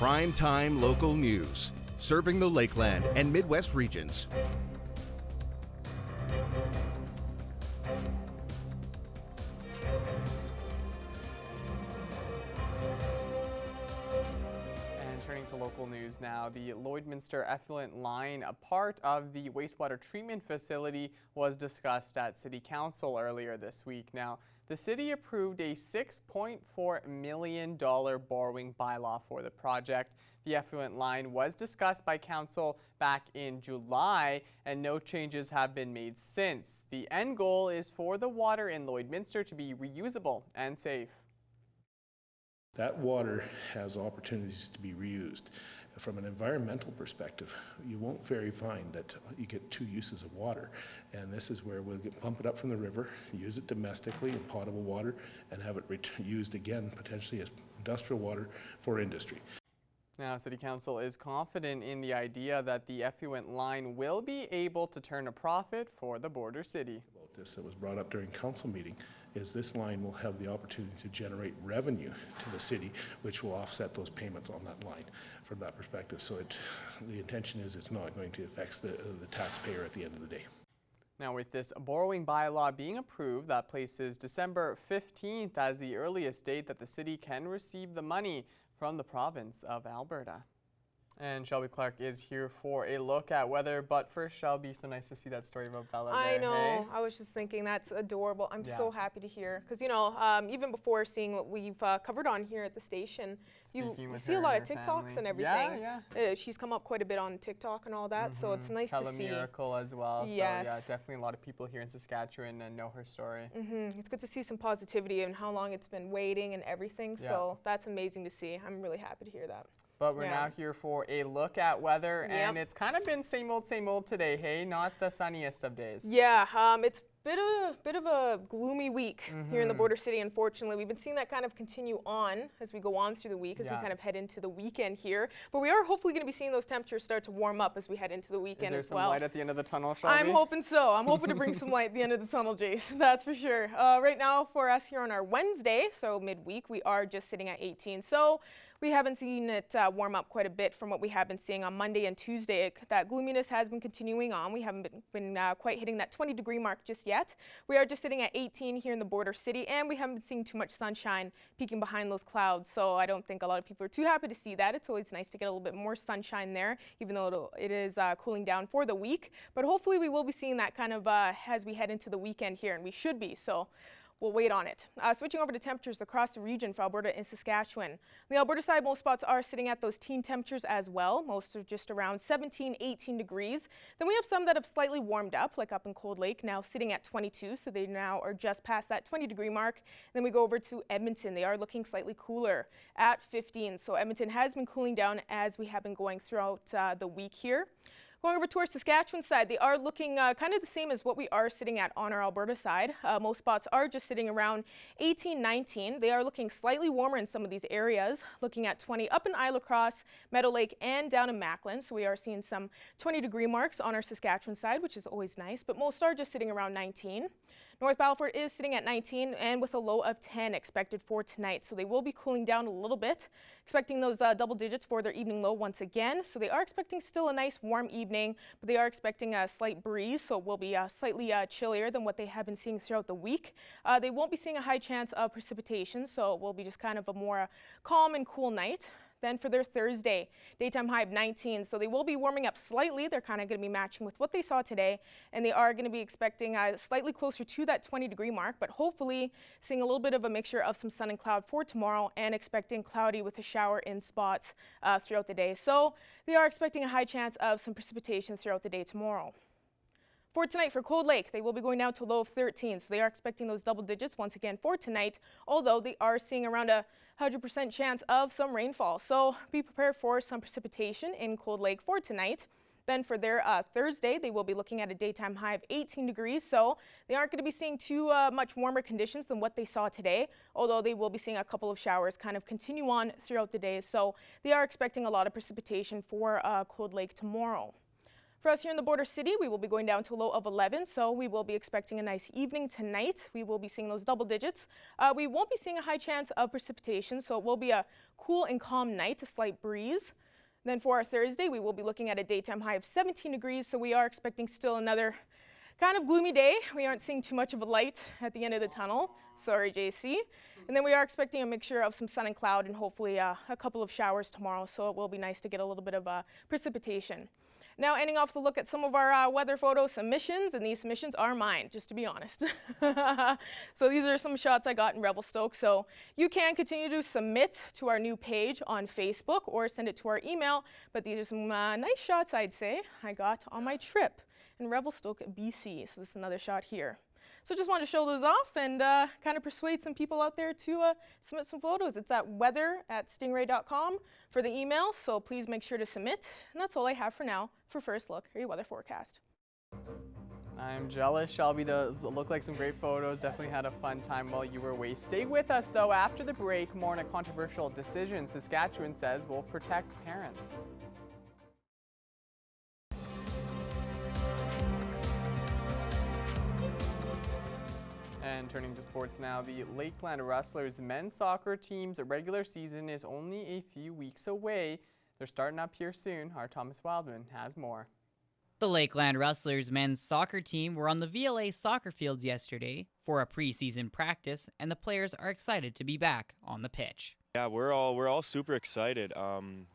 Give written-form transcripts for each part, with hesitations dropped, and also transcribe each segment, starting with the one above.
Primetime local news, serving the Lakeland and Midwest regions. Turning to local news now, the Lloydminster effluent line, a part of the wastewater treatment facility, was discussed at City Council earlier this week. Now, the city approved a $6.4 million borrowing bylaw for the project. The effluent line was discussed by Council back in July, and no changes have been made since. The end goal is for the water in Lloydminster to be reusable and safe. That water has opportunities to be reused. From an environmental perspective, you won't very find that you get two uses of water. And this is where we'll pump it up from the river, use it domestically in potable water, and have it used again, potentially as industrial water for industry. Now, City Council is confident in the idea that the effluent line will be able to turn a profit for the border city. About this that was brought up during council meeting is this line will have the opportunity to generate revenue to the city, which will offset those payments on that line from that perspective. So the intention is it's not going to affect the taxpayer at the end of the day. Now, with this borrowing bylaw being approved, that places December 15th as the earliest date that the city can receive the money from the province of Alberta. And Shelby Clark is here for a look at weather, but first, Shelby, so nice to see that story about Bella. I know. Hey? I was just thinking that's adorable. I'm so happy to hear, because you know, even before seeing what we've covered on here at the station, you see a lot of TikToks and everything. Yeah. She's come up quite a bit on TikTok and all that, so it's nice to see. Miracle as well. Yes. So yeah, definitely a lot of people here in Saskatchewan and know her story. It's good to see some positivity and how long it's been waiting and everything. So that's amazing to see. I'm really happy to hear that. But we're now here for a look at weather, and it's kind of been same old today, hey? Not the sunniest of days. Yeah, it's bit of a gloomy week here in the border city, unfortunately. We've been seeing that kind of continue on as we go on through the week, as we kind of head into the weekend here. But we are hopefully going to be seeing those temperatures start to warm up as we head into the weekend as well. Is there some light at the end of the tunnel, Shelby? I'm hoping so. I'm hoping to bring some light at the end of the tunnel, Jace. That's for sure. Right now for us here on our Wednesday, so midweek, we are just sitting at 18. So we haven't seen it warm up quite a bit from what we have been seeing on Monday and Tuesday. That gloominess has been continuing on. We haven't been quite hitting that 20-degree mark just yet. We are just sitting at 18 here in the border city, and we haven't been seeing too much sunshine peeking behind those clouds. So I don't think a lot of people are too happy to see that. It's always nice to get a little bit more sunshine there, even though it is cooling down for the week. But hopefully we will be seeing that kind of as we head into the weekend here, and we should be. So we'll wait on it. Switching over to temperatures across the region for Alberta and Saskatchewan. On the Alberta side, most spots are sitting at those teen temperatures as well. Most are just around 17, 18 degrees. Then we have some that have slightly warmed up, like up in Cold Lake, now sitting at 22. So they now are just past that 20-degree mark. Then we go over to Edmonton. They are looking slightly cooler at 15. So Edmonton has been cooling down as we have been going throughout the week here. Going over to our Saskatchewan side, they are looking kind of the same as what we are sitting at on our Alberta side. Most spots are just sitting around 18, 19. They are looking slightly warmer in some of these areas, looking at 20 up in Isle Cross, Meadow Lake, and down in Macklin. So we are seeing some 20-degree marks on our Saskatchewan side, which is always nice, but most are just sitting around 19. North Battleford is sitting at 19 and with a low of 10 expected for tonight. So they will be cooling down a little bit, expecting those double digits for their evening low once again. So they are expecting still a nice warm evening, but they are expecting a slight breeze. So it will be slightly chillier than what they have been seeing throughout the week. They won't be seeing a high chance of precipitation. So it will be just kind of a more calm and cool night. Then for their Thursday, daytime high of 19. So they will be warming up slightly. They're kind of going to be matching with what they saw today. And they are going to be expecting slightly closer to that 20-degree mark, but hopefully seeing a little bit of a mixture of some sun and cloud for tomorrow, and expecting cloudy with a shower in spots throughout the day. So they are expecting a high chance of some precipitation throughout the day tomorrow. For tonight, for Cold Lake, they will be going down to a low of 13, so they are expecting those double digits once again for tonight, although they are seeing around a 100% chance of some rainfall. So be prepared for some precipitation in Cold Lake for tonight. Then for their Thursday, they will be looking at a daytime high of 18 degrees, so they aren't going to be seeing too much warmer conditions than what they saw today, although they will be seeing a couple of showers kind of continue on throughout the day. So they are expecting a lot of precipitation for Cold Lake tomorrow. For us here in the border city, we will be going down to a low of 11, so we will be expecting a nice evening tonight. We will be seeing those double digits. We won't be seeing a high chance of precipitation, so it will be a cool and calm night, a slight breeze. Then for our Thursday, we will be looking at a daytime high of 17 degrees, so we are expecting still another kind of gloomy day. We aren't seeing too much of a light at the end of the tunnel. Sorry, JC. And then we are expecting a mixture of some sun and cloud and hopefully a couple of showers tomorrow, so it will be nice to get a little bit of precipitation. Now, ending off the look at some of our weather photo submissions, and these submissions are mine, just to be honest. So these are some shots I got in Revelstoke. So you can continue to submit to our new page on Facebook or send it to our email. But these are some nice shots, I'd say, I got on my trip in Revelstoke, BC. So this is another shot here. So just wanted to show those off and kind of persuade some people out there to submit some photos. It's at weather@stingray.com for the email, so please make sure to submit. And that's all I have for now for First Look, your weather forecast. I'm jealous. Shelby, those look like some great photos. Definitely had a fun time while you were away. Stay with us, though. After the break, more on a controversial decision Saskatchewan says will protect parents. And turning to sports now, the Lakeland Rustlers men's soccer team's regular season is only a few weeks away. They're starting up here soon. Our Thomas Wildman has more. The Lakeland Rustlers men's soccer team were on the VLA soccer fields yesterday for a preseason practice, and the players are excited to be back on the pitch. Yeah, we're all super excited.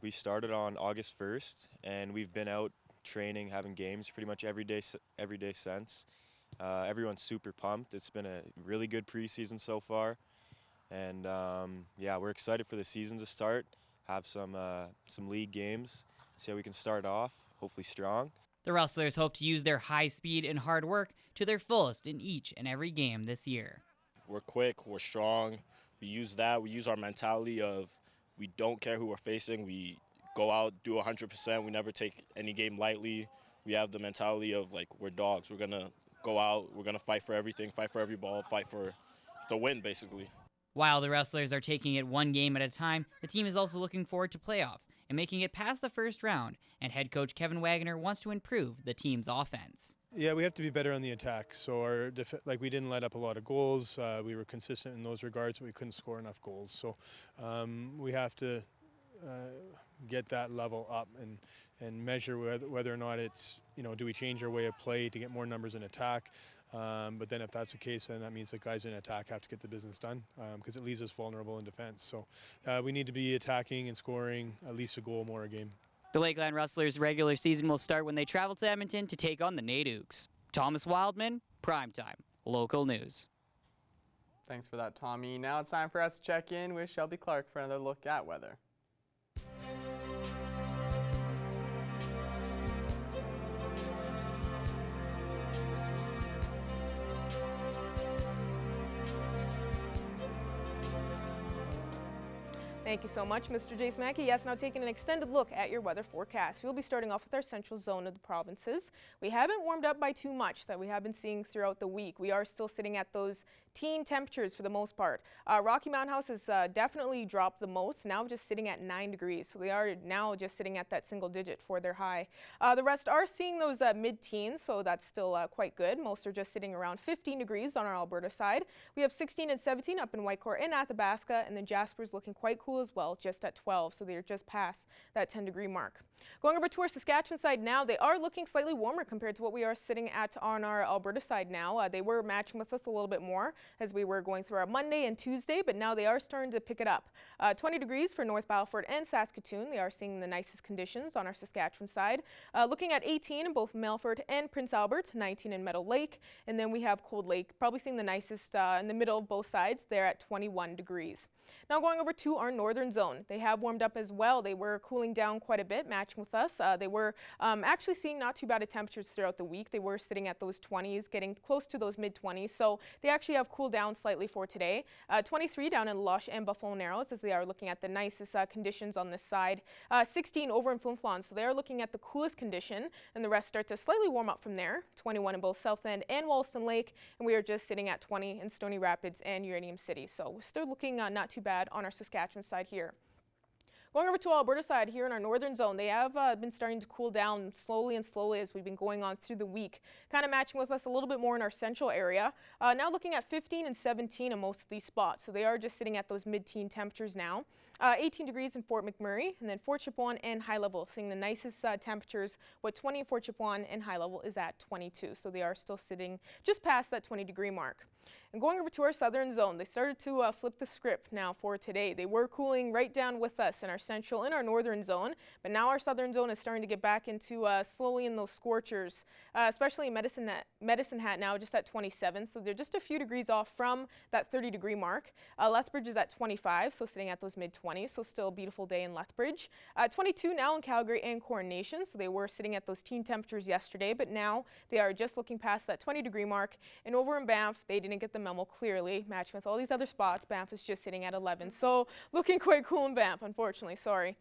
We started on August 1st, and we've been out training, having games pretty much every day since. Everyone's super pumped. It's been a really good preseason so far, and yeah, we're excited for the season to start. Have some league games, see how we can start off, hopefully strong. The Rustlers hope to use their high speed and hard work to their fullest in each and every game this year. We're quick, we're strong. We use that. We use our mentality of we don't care who we're facing. We go out, do 100%. We never take any game lightly. We have the mentality of like we're dogs. We're gonna go out, we're going to fight for everything, fight for every ball, fight for the win, basically. While the Rustlers are taking it one game at a time, the team is also looking forward to playoffs and making it past the first round, and head coach Kevin Wagner wants to improve the team's offense. Yeah, we have to be better on the attack. So we didn't let up a lot of goals. We were consistent in those regards, but we couldn't score enough goals. So we have to get that level up and measure whether or not it's, do we change our way of play to get more numbers in attack? But then if that's the case, then that means the guys in attack have to get the business done because it leaves us vulnerable in defense. So we need to be attacking and scoring at least a goal more a game. The Lakeland Rustlers' regular season will start when they travel to Edmonton to take on the Nadukes. Thomas Wildman, Primetime, local news. Thanks for that, Tommy. Now it's time for us to check in with Shelby Clark for another look at weather. Thank you so much, Mr. Jace Mackey. Yes, now taking an extended look at your weather forecast. We'll be starting off with our central zone of the provinces. We haven't warmed up by too much that we have been seeing throughout the week. We are still sitting at those teen temperatures for the most part. Rocky Mountain House has definitely dropped the most, now just sitting at 9 degrees. So they are now just sitting at that single digit for their high. The rest are seeing those mid-teens, so that's still quite good. Most are just sitting around 15 degrees on our Alberta side. We have 16 and 17 up in Whitecourt and Athabasca, and then Jasper's looking quite cool as well, just at 12, so they're just past that 10-degree mark. Going over to our Saskatchewan side now, they are looking slightly warmer compared to what we are sitting at on our Alberta side now. They were matching with us a little bit more as we were going through our Monday and Tuesday, but now they are starting to pick it up. 20 degrees for North Battleford and Saskatoon. They are seeing the nicest conditions on our Saskatchewan side. Looking at 18 in both Melfort and Prince Albert, 19 in Meadow Lake, and then we have Cold Lake, probably seeing the nicest in the middle of both sides. They're at 21 degrees. Now going over to our northern zone, they have warmed up as well. They were cooling down quite a bit, matching with us. They were actually seeing not too bad of temperatures throughout the week. They were sitting at those 20s, getting close to those mid-20s. So they actually have cooled down slightly for today. 23 down in Lush and Buffalo Narrows as they are looking at the nicest conditions on this side. 16 over in Flin Flon, so they are looking at the coolest condition, and the rest start to slightly warm up from there. 21 in both Southland and Wollaston Lake, and we are just sitting at 20 in Stony Rapids and Uranium City. So we're still looking not too bad on our Saskatchewan side here. Going over to Alberta side here in our northern zone, they have been starting to cool down slowly and slowly as we've been going on through the week, kind of matching with us a little bit more in our central area. Now looking at 15 and 17 in most of these spots, so they are just sitting at those mid-teen temperatures now. 18 degrees in Fort McMurray, and then Fort Chipewyan and High Level seeing the nicest temperatures, with 20 in Fort Chipewyan and High Level is at 22, so they are still sitting just past that 20-degree mark. And going over to our southern zone, they started to flip the script now for today. They were cooling right down with us in our central and our northern zone, but now our southern zone is starting to get back into slowly in those scorchers, especially in Medicine Hat now just at 27, so they're just a few degrees off from that 30-degree mark. Lethbridge is at 25, so sitting at those mid-20s, so still a beautiful day in Lethbridge. 22 now in Calgary and Coronation, so they were sitting at those teen temperatures yesterday, but now they are just looking past that 20-degree mark. And over in Banff, they didn't get the memo clearly, matching with all these other spots. Banff is just sitting at 11, so looking quite cool in Banff, unfortunately, sorry.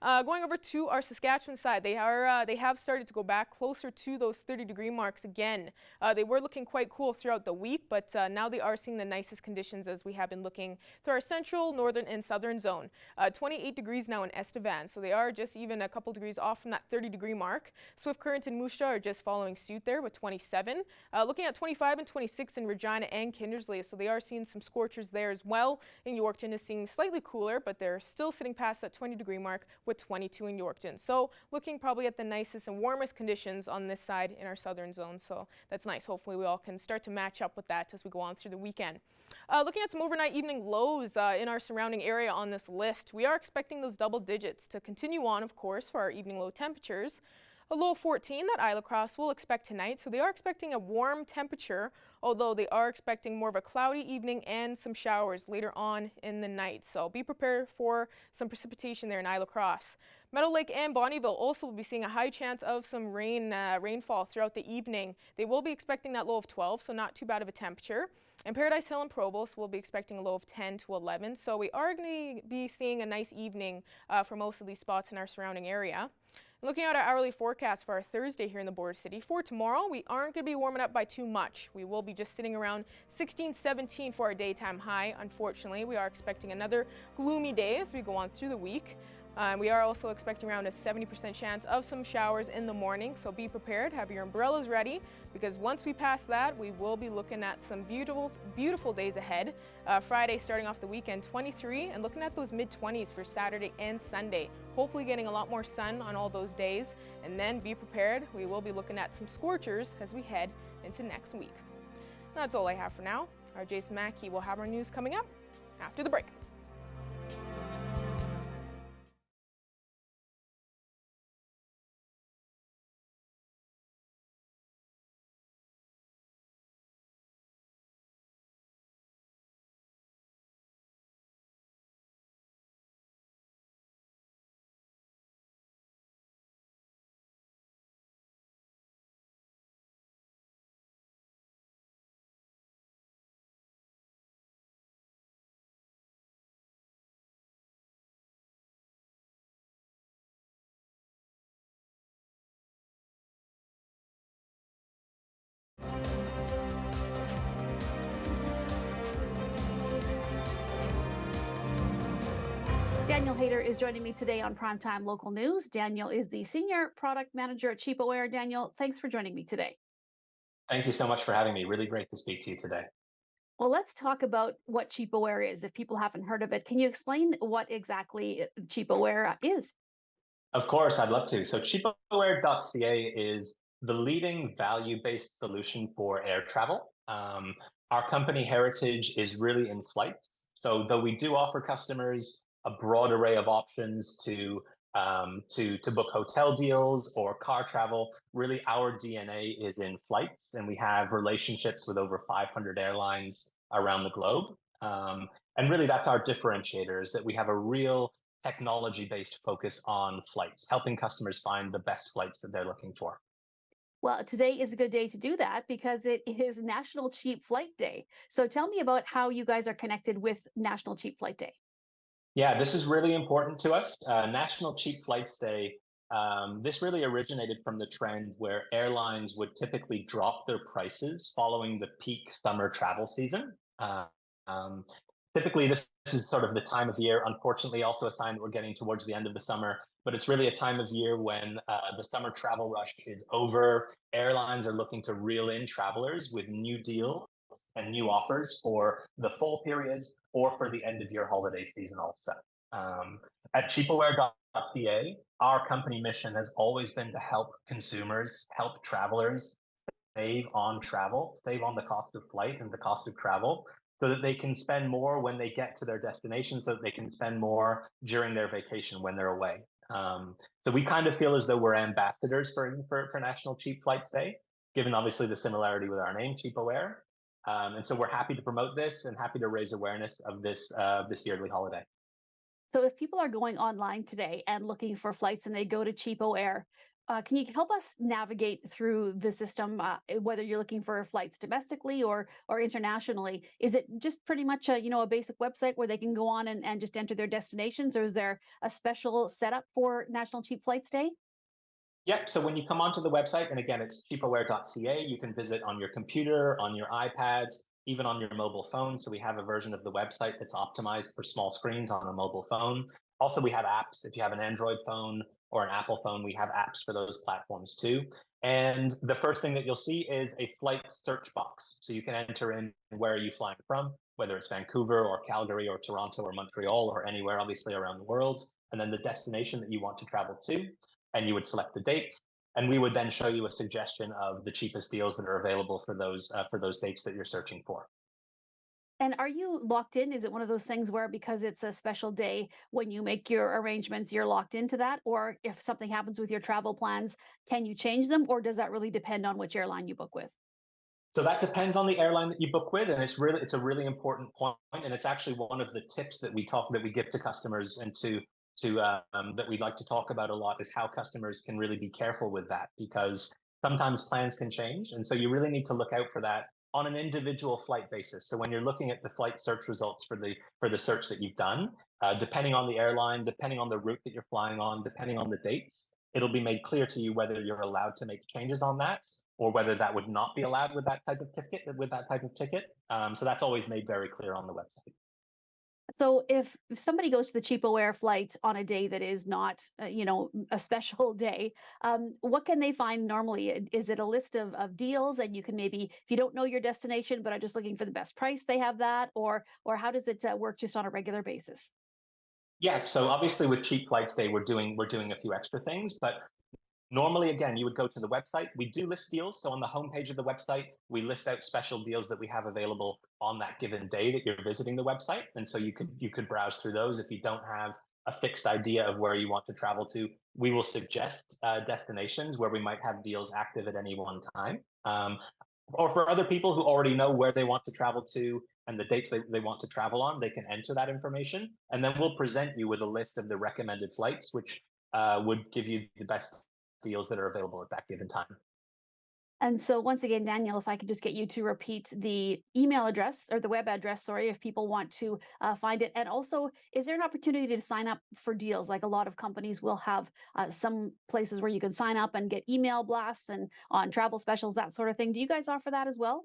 Going over to our Saskatchewan side, they have started to go back closer to those 30-degree marks again. They were looking quite cool throughout the week, but now they are seeing the nicest conditions as we have been looking through our central, northern, and southern zone. 28 degrees now in Estevan, so they are just even a couple degrees off from that 30-degree mark. Swift Current and Moose Jaw are just following suit there with 27. Looking at 25 and 26 in Regina and Kindersley, so they are seeing some scorchers there as well. And Yorkton is seeing slightly cooler, but they're still sitting past that 20-degree mark with 22 in Yorkton. So looking probably at the nicest and warmest conditions on this side in our southern zone, so that's nice. Hopefully we all can start to match up with that as we go on through the weekend. Looking at some overnight evening lows in our surrounding area on this list, we are expecting those double digits to continue on, of course, for our evening low temperatures. A low of 14 that Isla Cross will expect tonight, so they are expecting a warm temperature, although they are expecting more of a cloudy evening and some showers later on in the night. So be prepared for some precipitation there in Isla Cross. Meadow Lake and Bonnyville also will be seeing a high chance of some rainfall throughout the evening. They will be expecting that low of 12, so not too bad of a temperature. And Paradise Hill and Provost will be expecting a low of 10 to 11, so we are going to be seeing a nice evening for most of these spots in our surrounding area. Looking at our hourly forecast for our Thursday here in the border city, for tomorrow, we aren't going to be warming up by too much. We will be just sitting around 16, 17 for our daytime high. Unfortunately, we are expecting another gloomy day as we go on through the week. We are also expecting around a 70% chance of some showers in the morning, so be prepared, have your umbrellas ready, because once we pass that, we will be looking at some beautiful, beautiful days ahead. Friday starting off the weekend, 23, and looking at those mid-20s for Saturday and Sunday. Hopefully getting a lot more sun on all those days, and then be prepared, we will be looking at some scorchers as we head into next week. That's all I have for now. Our Jason Mackey will have our news coming up after the break. Daniel Hayter is joining me today on Primetime Local News. Daniel is the Senior Product Manager at CheapOair. Daniel, thanks for joining me today. Thank you so much for having me. Really great to speak to you today. Well, let's talk about what CheapOair is. If people haven't heard of it, can you explain what exactly CheapOair is? Of course, I'd love to. So cheapaware.ca is the leading value-based solution for air travel. Our company heritage is really in flights. So though we do offer customers a broad array of options to book hotel deals or car travel, really our DNA is in flights, and we have relationships with over 500 airlines around the globe. And really that's our differentiator, is that we have a real technology-based focus on flights, helping customers find the best flights that they're looking for. Well, today is a good day to do that because it is National Cheap Flight Day. So tell me about how you guys are connected with National Cheap Flight Day. Yeah, this is really important to us. National Cheap Flights Day, this really originated from the trend where airlines would typically drop their prices following the peak summer travel season. Typically, this is sort of the time of year, unfortunately, also a sign that we're getting towards the end of the summer, but it's really a time of year when the summer travel rush is over. Airlines are looking to reel in travelers with new deals and new offers for the fall period or for the end of year holiday season also. At cheapaware.ca, our company mission has always been to help consumers, help travelers save on travel, save on the cost of flight and the cost of travel, so that they can spend more when they get to their destination, so that they can spend more during their vacation when they're away. So we kind of feel as though we're ambassadors for National Cheap Flights Day, given obviously the similarity with our name, CheapAware. And so we're happy to promote this and happy to raise awareness of this yearly holiday. So if people are going online today and looking for flights and they go to Cheapo Air, can you help us navigate through the system, whether you're looking for flights domestically or internationally? Is it just pretty much a basic website where they can go on and just enter their destinations, or is there a special setup for National Cheap Flights Day? Yep. So when you come onto the website, and again, it's cheapaware.ca, you can visit on your computer, on your iPads, even on your mobile phone. So we have a version of the website that's optimized for small screens on a mobile phone. Also, we have apps. If you have an Android phone or an Apple phone, we have apps for those platforms too. And the first thing that you'll see is a flight search box. So you can enter in where are you flying from, whether it's Vancouver or Calgary or Toronto or Montreal or anywhere, obviously around the world, and then the destination that you want to travel to, and you would select the dates, and we would then show you a suggestion of the cheapest deals that are available for those dates that you're searching for. And are you locked in? Is it one of those things where because it's a special day, when you make your arrangements, you're locked into that? Or if something happens with your travel plans, can you change them? Or does that really depend on which airline you book with? So that depends on the airline that you book with, and it's a really important point, and it's actually one of the tips that we give to customers and to that we'd like to talk about a lot, is how customers can really be careful with that, because sometimes plans can change, and so you really need to look out for that on an individual flight basis. So when you're looking at the flight search results for the search that you've done, depending on the airline, depending on the route that you're flying on, depending on the dates, it'll be made clear to you whether you're allowed to make changes on that, or whether that would not be allowed with that type of ticket. So that's always made very clear on the website. So if somebody goes to the cheapo air flight on a day that is not, a special day, what can they find normally? Is it a list of deals, and you can maybe, if you don't know your destination but are just looking for the best price, they have that, or how does it work just on a regular basis? Yeah, so obviously with Cheap Flights Day, we're doing a few extra things, but normally, again, you would go to the website. We do list deals. So on the homepage of the website, we list out special deals that we have available on that given day that you're visiting the website. And so you could browse through those. If you don't have a fixed idea of where you want to travel to, we will suggest destinations where we might have deals active at any one time. Or for other people who already know where they want to travel to and the dates they want to travel on, they can enter that information. And then we'll present you with a list of the recommended flights, which would give you the best deals that are available at that given time. And so once again, Daniel, if I could just get you to repeat the email address or the web address, sorry, if people want to find it. And also, is there an opportunity to sign up for deals? Like a lot of companies will have some places where you can sign up and get email blasts and on travel specials, that sort of thing. Do you guys offer that as well?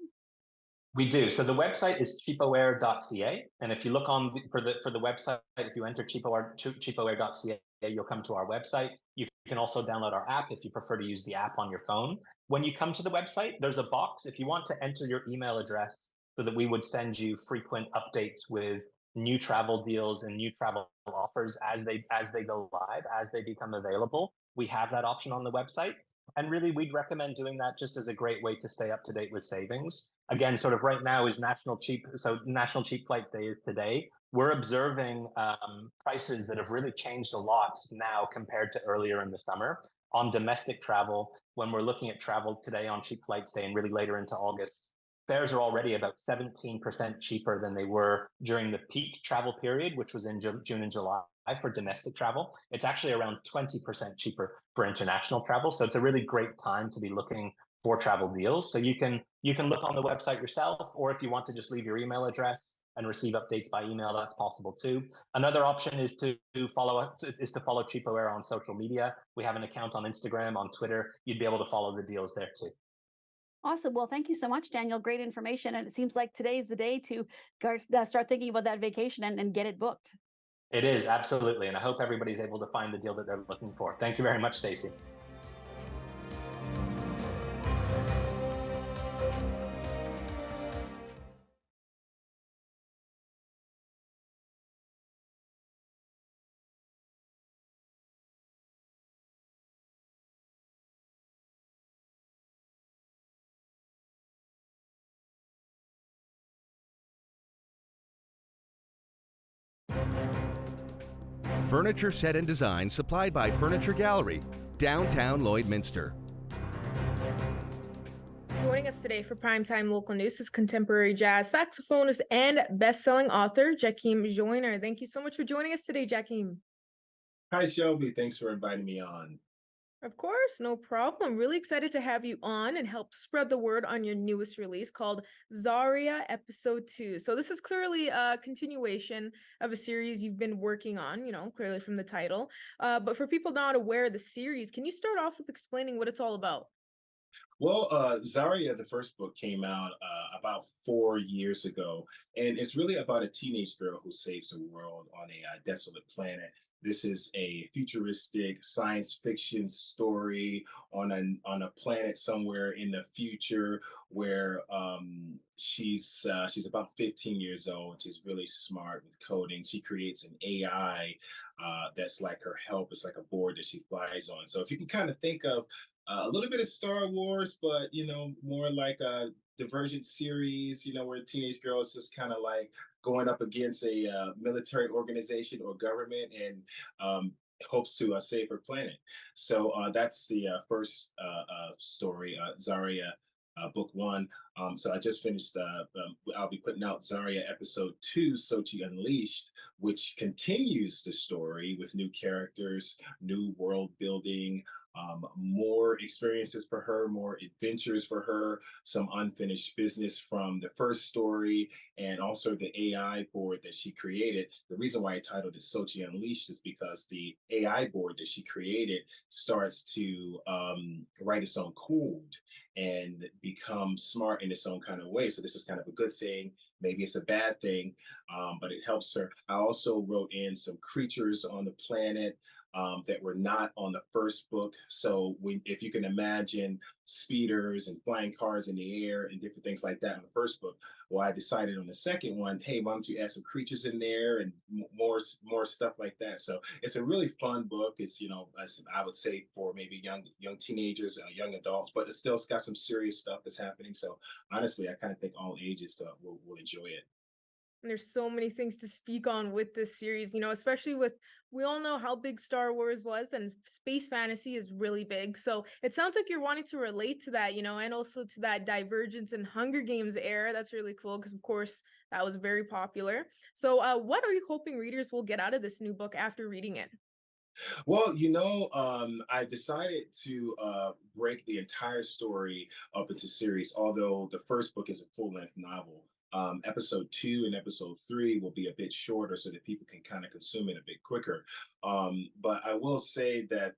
We do. So the website is cheapaware.ca, and if you look for the website, if you enter cheapaware.ca, you'll come to our website. You can also download our app if you prefer to use the app on your phone. When you come to the website, there's a box if you want to enter your email address, so that we would send you frequent updates with new travel deals and new travel offers as they go live, as they become available. We have that option on the website. And really, we'd recommend doing that just as a great way to stay up to date with savings. Again, sort of right now is National Cheap Flights Day is today. We're observing prices that have really changed a lot now compared to earlier in the summer on domestic travel. When we're looking at travel today on Cheap Flights Day and really later into August, fares are already about 17% cheaper than they were during the peak travel period, which was in June and July for domestic travel. It's actually around 20% cheaper for international travel. So it's a really great time to be looking for travel deals. So you can look on the website yourself, or if you want to just leave your email address and receive updates by email, that's possible too. Another option is to follow Cheapo Air on social media. We have an account on Instagram, on Twitter. You'd be able to follow the deals there too. Awesome. Well, thank you so much, Daniel. Great information. And it seems like today's the day to start thinking about that vacation and get it booked. It is, absolutely. And I hope everybody's able to find the deal that they're looking for. Thank you very much, Stacey. Furniture set and design supplied by Furniture Gallery, downtown Lloydminster. Joining us today for Primetime Local News is contemporary jazz saxophonist and best-selling author Jakeem Joyner. Thank you so much for joining us today, Jakeem. Hi, Shelby. Thanks for inviting me on. Of course, no problem. Really excited to have you on and help spread the word on your newest release called Zaria Episode 2. So this is clearly a continuation of a series you've been working on, clearly from the title. But for people not aware of the series, can you start off with explaining what it's all about? Well, Zaria, the first book, came out about 4 years ago, and it's really about a teenage girl who saves the world on a desolate planet. This is a futuristic science fiction story on a planet somewhere in the future where she's about 15 years old. She's really smart with coding. She creates an AI that's like her help. It's like a board that she flies on. So if you can kind of think of a little bit of Star Wars, but more like a Divergent series, where a teenage girl is just kind of like going up against a military organization or government and hopes to save her planet. So that's the first story, Zarya. Book one. So I just finished. I'll be putting out Zarya episode 2, Sochi Unleashed, which continues the story with new characters, new world building, more experiences for her, more adventures for her, some unfinished business from the first story, and also the AI board that she created. The reason why I titled it Sochi Unleashed is because the AI board that she created starts to write its own code and become smart in its own kind of way. So this is kind of a good thing. Maybe it's a bad thing, but it helps her. I also wrote in some creatures on the planet that were not on the first book. So if you can imagine speeders and flying cars in the air and different things like that in the first book, well, I decided on the second one, hey, why don't you add some creatures in there and more stuff like that. So it's a really fun book. It's I would say for maybe young teenagers, young adults, but it's still got some serious stuff that's happening. So honestly, I kind of think all ages will enjoy it. And there's so many things to speak on with this series, especially with we all know how big Star Wars was and space fantasy is really big. So it sounds like you're wanting to relate to that, and also to that Divergence and Hunger Games era. That's really cool because, of course, that was very popular. So, what are you hoping readers will get out of this new book after reading it? Well, I decided to break the entire story up into series, although the first book is a full length novel. Episode 2 and episode 3 will be a bit shorter so that people can kind of consume it a bit quicker. But I will say that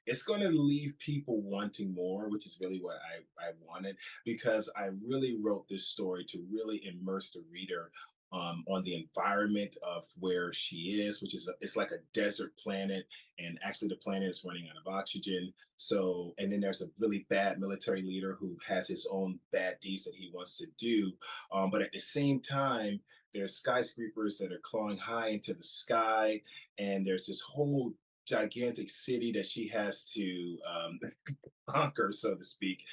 it's going to leave people wanting more, which is really what I wanted, because I really wrote this story to really immerse the reader on the environment of where she is, which is it's like a desert planet, and actually the planet is running out of oxygen. So, and then there's a really bad military leader who has his own bad deeds that he wants to do, but at the same time, there's skyscrapers that are clawing high into the sky, and there's this whole gigantic city that she has to conquer, so to speak,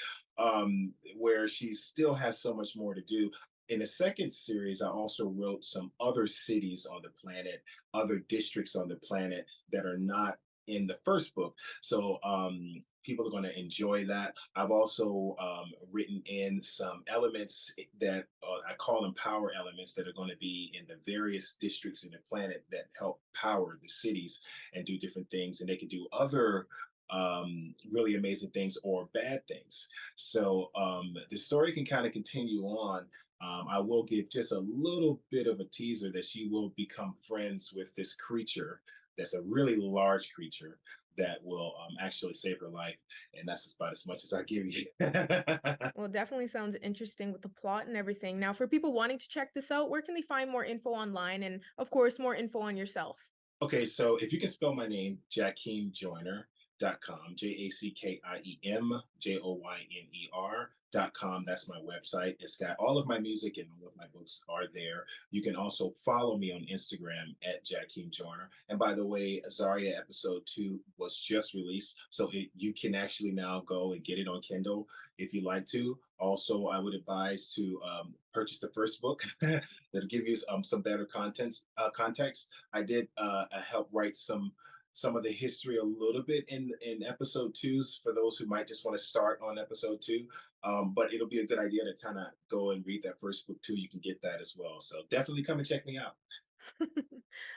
where she still has so much more to do. In the second series, I also wrote some other cities on the planet, other districts on the planet that are not in the first book. So people are going to enjoy that. I've also written in some elements that I call them power elements that are going to be in the various districts in the planet that help power the cities and do different things. And they can do other really amazing things or bad things. So the story can kind of continue on. I will give just a little bit of a teaser that she will become friends with this creature that's a really large creature that will actually save her life. And that's about as much as I give you. Well, it definitely sounds interesting with the plot and everything. Now, for people wanting to check this out, where can they find more info online and, of course, more info on yourself? Okay, so if you can spell my name, JackieMJoyner.com, JackieMJoyner.com. That's my website. It's got all of my music and all of my books are there. You can also follow me on Instagram at JackieMJoyner. And by the way, Zarya episode 2 was just released, so you can actually now go and get it on Kindle if you like to. Also, I would advise to purchase the first book that'll give you some better context. I did help write some of the history a little bit in episode 2s for those who might just want to start on episode 2. But it'll be a good idea to kind of go and read that first book too. You can get that as well. So definitely come and check me out.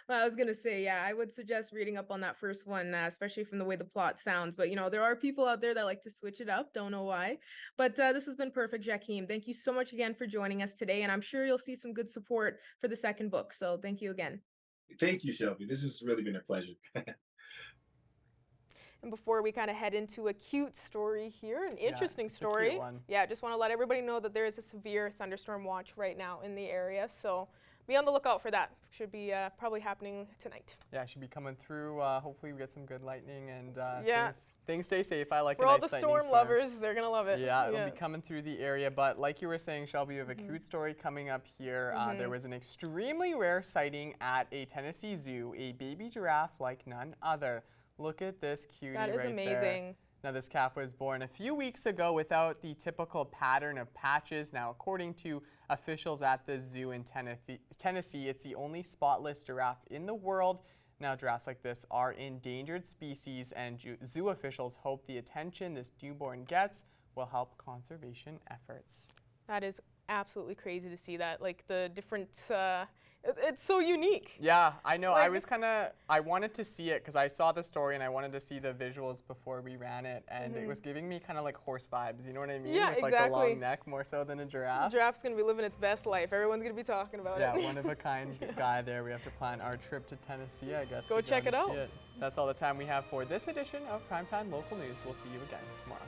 Well, I was gonna say, yeah, I would suggest reading up on that first one, especially from the way the plot sounds. But there are people out there that like to switch it up. Don't know why. But this has been perfect, Jakeem. Thank you so much again for joining us today, and I'm sure you'll see some good support for the second book. So thank you again. Thank you, Shelby. This has really been a pleasure. And before we kind of head into a cute story here, an interesting it's a story. cute one. Yeah, just want to let everybody know that there is a severe thunderstorm watch right now in the area. So be on the lookout for that. Should be probably happening tonight. Yeah, it should be coming through. Hopefully we get some good lightning and Yeah. things stay safe. I like For a all nice the lightning storm lovers, they're going to love it. Yeah, it'll be coming through the area. But like you were saying, Shelby, you have a cute story coming up here. There was an extremely rare sighting at a Tennessee zoo, a baby giraffe like none other. Look at this cutie right there. That is amazing. Now, this calf was born a few weeks ago without the typical pattern of patches. Now, according to officials at the zoo in Tennessee, it's the only spotless giraffe in the world. Now, giraffes like this are endangered species, and zoo officials hope the attention this newborn gets will help conservation efforts. That is absolutely crazy to see that. Like the different, it's so unique. Yeah, I know. I wanted to see it because I saw the story and I wanted to see the visuals before we ran it, and it was giving me kind of like horse vibes. You know what I mean? Yeah, With, like, exactly. the long neck more so than a giraffe. The giraffe's gonna be living its best life. Everyone's gonna be talking about it. Yeah, one of a kind guy there. We have to plan our trip to Tennessee, I guess. Go check it out. That's all the time we have for this edition of Primetime Local News. We'll see you again tomorrow.